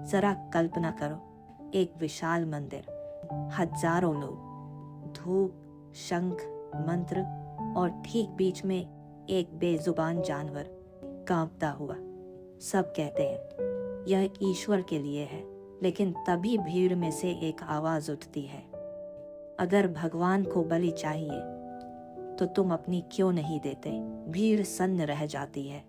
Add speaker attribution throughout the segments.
Speaker 1: जरा कल्पना करो, एक विशाल मंदिर, हजारों लोग, धूप, शंख, मंत्र और ठीक बीच में एक बेजुबान जानवर कांपता हुआ। सब कहते हैं यह ईश्वर के लिए है, लेकिन तभी भीड़ में से एक आवाज उठती है, अगर भगवान को बलि चाहिए तो तुम अपनी क्यों नहीं देते? भीड़ सन्न रह जाती है।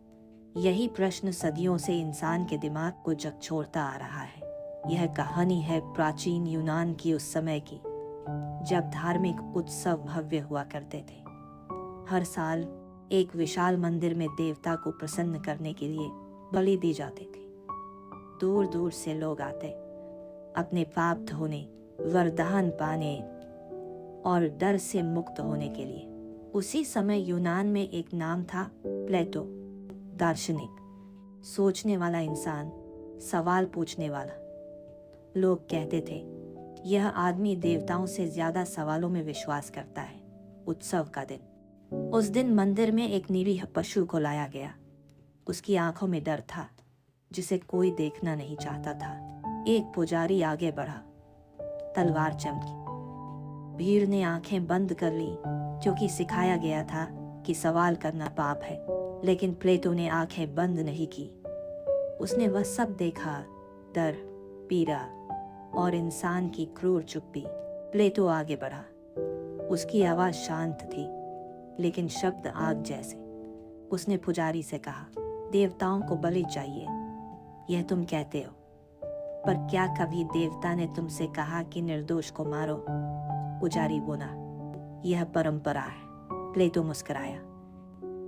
Speaker 1: यही प्रश्न सदियों से इंसान के दिमाग को झकझोरता आ रहा है। यह कहानी है प्राचीन यूनान की, उस समय की जब धार्मिक उत्सव भव्य हुआ करते थे। हर साल एक विशाल मंदिर में देवता को प्रसन्न करने के लिए बलि दी जाती थी। दूर दूर से लोग आते, अपने पाप धोने, वरदान पाने और डर से मुक्त होने के लिए। उसी समय यूनान में एक नाम था प्लेटो, दार्शनिक, सोचने वाला इंसान, सवाल पूछने वाला। लोग कहते थे यह आदमी देवताओं से ज्यादा सवालों में विश्वास करता है। उत्सव का दिन। उस दिन मंदिर में एक निरीह पशु को लाया गया। उसकी आंखों में डर था, जिसे कोई देखना नहीं चाहता था। एक पुजारी आगे बढ़ा, तलवार चमकी। भीड़ ने आंखें बंद कर ली, क्योंकि सिखाया गया था कि सवाल करना पाप है। लेकिन प्लेटो ने आंखें बंद नहीं की। उसने वह सब देखा, डर, पीड़ा और इंसान की क्रूर चुप्पी। प्लेटो आगे बढ़ा। उसकी आवाज शांत थी, लेकिन शब्द आग जैसे। उसने पुजारी से कहा, देवताओं को बलि चाहिए, यह तुम कहते हो, पर क्या कभी देवता ने तुमसे कहा कि निर्दोष को मारो? पुजारी बोला, यह परंपरा है। प्लेटो मुस्कुराया।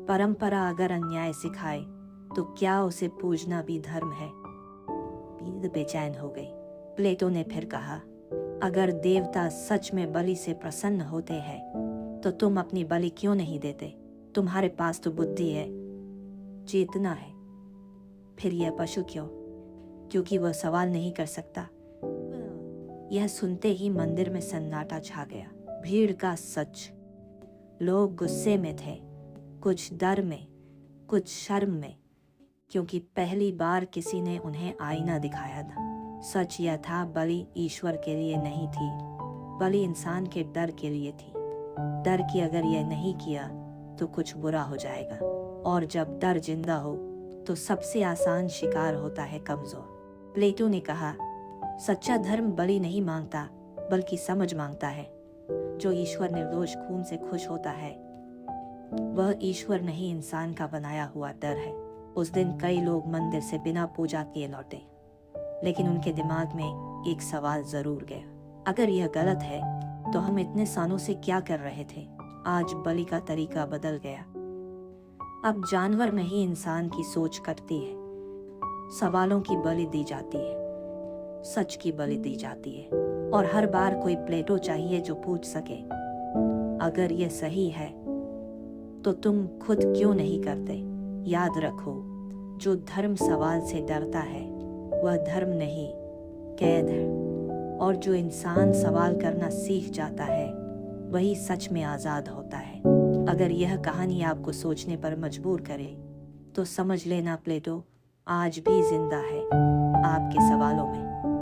Speaker 1: परंपरा अगर अन्याय सिखाए तो क्या उसे पूजना भी धर्म है? भीड़ बेचैन हो गई। प्लेटो ने फिर कहा, अगर देवता सच में बलि से प्रसन्न होते हैं तो तुम अपनी बलि क्यों नहीं देते? तुम्हारे पास तो बुद्धि है, चेतना है। फिर यह पशु क्यों? क्योंकि वह सवाल नहीं कर सकता। यह सुनते ही मंदिर में सन्नाटा छा गया। भीड़ का सच। लोग गुस्से में थे, कुछ डर में, कुछ शर्म में, क्योंकि पहली बार किसी ने उन्हें आईना दिखाया था। सच यह था, बलि ईश्वर के लिए नहीं थी, बलि इंसान के डर के लिए थी। डर कि अगर यह नहीं किया तो कुछ बुरा हो जाएगा, और जब डर जिंदा हो तो सबसे आसान शिकार होता है कमजोर। प्लेटो ने कहा, सच्चा धर्म बलि नहीं मांगता, बल्कि समझ मांगता है। जो ईश्वर निर्दोष खून से खुश होता है, वह ईश्वर नहीं, इंसान का बनाया हुआ डर है। उस दिन कई लोग मंदिर से बिना पूजा किए लौटे, लेकिन उनके दिमाग में एक सवाल जरूर गया, अगर यह गलत है तो हम इतने सालों से क्या कर रहे थे? आज बलि का तरीका बदल गया। अब जानवर नहीं, इंसान की सोच कटती है। सवालों की बलि दी जाती है, सच की बलि दी जाती है, और हर बार कोई प्लेटो चाहिए जो पूछ सके, अगर यह सही है तो तुम खुद क्यों नहीं करते? याद रखो, जो धर्म सवाल से डरता है वह धर्म नहीं, कैद है, और जो इंसान सवाल करना सीख जाता है वही सच में आजाद होता है। अगर यह कहानी आपको सोचने पर मजबूर करे तो समझ लेना, प्लेटो आज भी जिंदा है, आपके सवालों में।